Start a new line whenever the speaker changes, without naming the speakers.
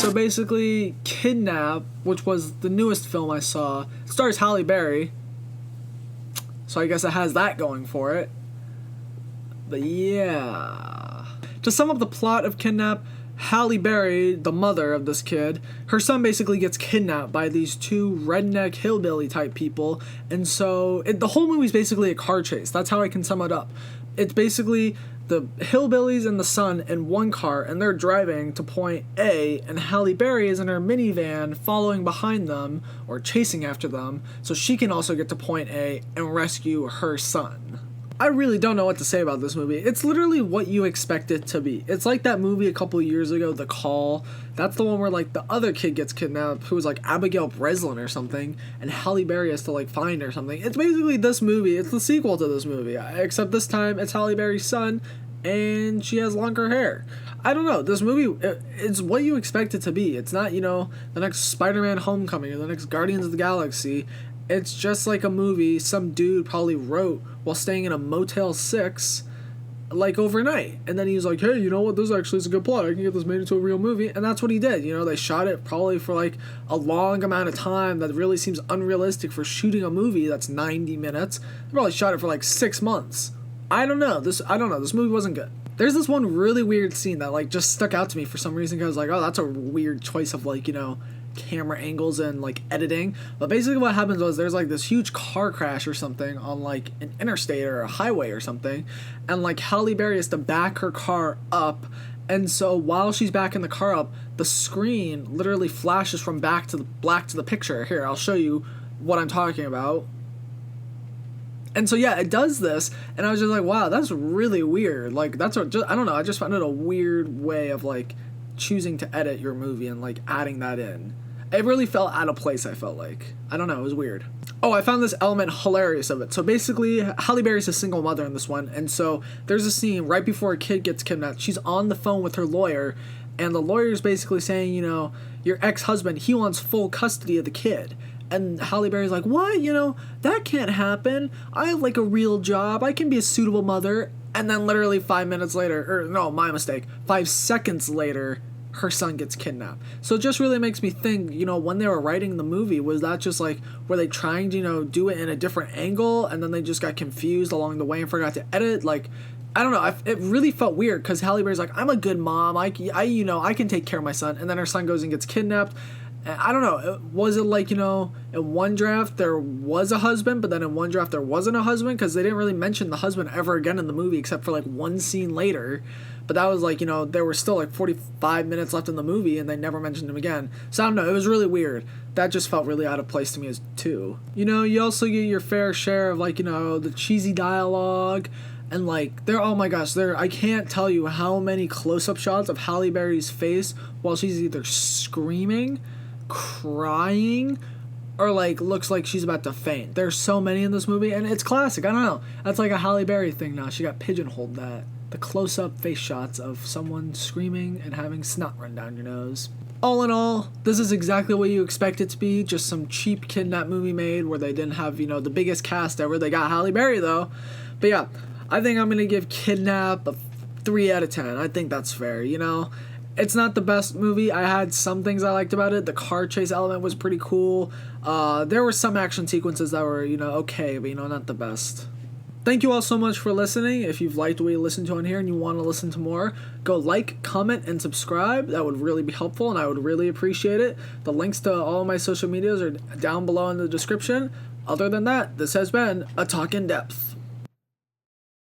So basically, Kidnap, which was the newest film I saw, stars Halle Berry. So I guess it has that going for it. But yeah. To sum up the plot of Kidnap, Halle Berry, the mother of this kid, her son basically gets kidnapped by these two redneck hillbilly type people, and so the whole movie's basically a car chase. That's how I can sum it up. It's basically the hillbillies and the son in one car, and they're driving to point A, and Halle Berry is in her minivan following behind them, or chasing after them, so she can also get to point A and rescue her son. I really don't know what to say about this movie. It's literally what you expect it to be. It's like that movie a couple years ago, The Call. That's the one where, like, the other kid gets kidnapped, who was, like, Abigail Breslin or something, and Halle Berry has to, like, find her or something. It's basically this movie. It's the sequel to this movie, except this time it's Halle Berry's son, and she has longer hair. I don't know. This movie, it's what you expect it to be. It's not, the next Spider-Man Homecoming or the next Guardians of the Galaxy. It's just like a movie some dude probably wrote while staying in a Motel 6, like, overnight. And then he was like, hey, you know what? This actually is a good plot. I can get this made into a real movie. And that's what he did. They shot it probably for, like, a long amount of time that really seems unrealistic for shooting a movie that's 90 minutes. They probably shot it for, like, 6 months. I don't know. This movie wasn't good. There's this one really weird scene that, like, just stuck out to me for some reason, because I was like, oh, that's a weird choice of, like, camera angles and, like, editing. But basically what happens was there's, like, this huge car crash or something on, like, an interstate or a highway or something, and, like, Halle Berry has to back her car up, and so while she's backing the car up, the screen literally flashes from black to the picture. Here, I'll show you what I'm talking about. And so, yeah, it does this, and I was just like, wow, that's really weird. Like, I don't know, I just found it a weird way of, like, choosing to edit your movie and, like, adding that in. It really felt out of place, I felt like. I don't know, it was weird. Oh, I found this element hilarious of it. So basically, Halle Berry's a single mother in this one, and so there's a scene right before a kid gets kidnapped. She's on the phone with her lawyer, and the lawyer's basically saying, your ex-husband, he wants full custody of the kid. And Halle Berry's like, what? That can't happen. I have, like, a real job. I can be a suitable mother. And then literally 5 minutes later, 5 seconds later, her son gets kidnapped. So it just really makes me think, when they were writing the movie, was that just, like, were they trying to, do it in a different angle, and then they just got confused along the way and forgot to edit? Like, I don't know. It really felt weird, because Halle Berry's like, I'm a good mom. I can take care of my son. And then her son goes and gets kidnapped. I don't know, was it like, in one draft there was a husband, but then in one draft there wasn't a husband, because they didn't really mention the husband ever again in the movie, except for, like, one scene later. But that was, like, there were still, like, 45 minutes left in the movie, and they never mentioned him again. So I don't know, it was really weird. That just felt really out of place to me too. You also get your fair share of, like, the cheesy dialogue, and, like, oh my gosh, I can't tell you how many close-up shots of Halle Berry's face while she's either screaming, crying, or, like, looks like she's about to faint. There's so many in this movie, and it's classic. I don't know. That's like a Halle Berry thing now. She got pigeonholed that. The close-up face shots of someone screaming and having snot run down your nose. All in all, this is exactly what you expect it to be. Just some cheap Kidnap movie made where they didn't have, the biggest cast ever. They got Halle Berry, though. But yeah, I think I'm going to give Kidnap a 3 out of 10. I think that's fair, It's not the best movie. I had some things I liked about it. The car chase element was pretty cool. There were some action sequences that were, okay, but, not the best. Thank you all so much for listening. If you've liked what you listened to on here and you want to listen to more, go like, comment, and subscribe. That would really be helpful, and I would really appreciate it. The links to all of my social medias are down below in the description. Other than that, this has been A Talk in Depth.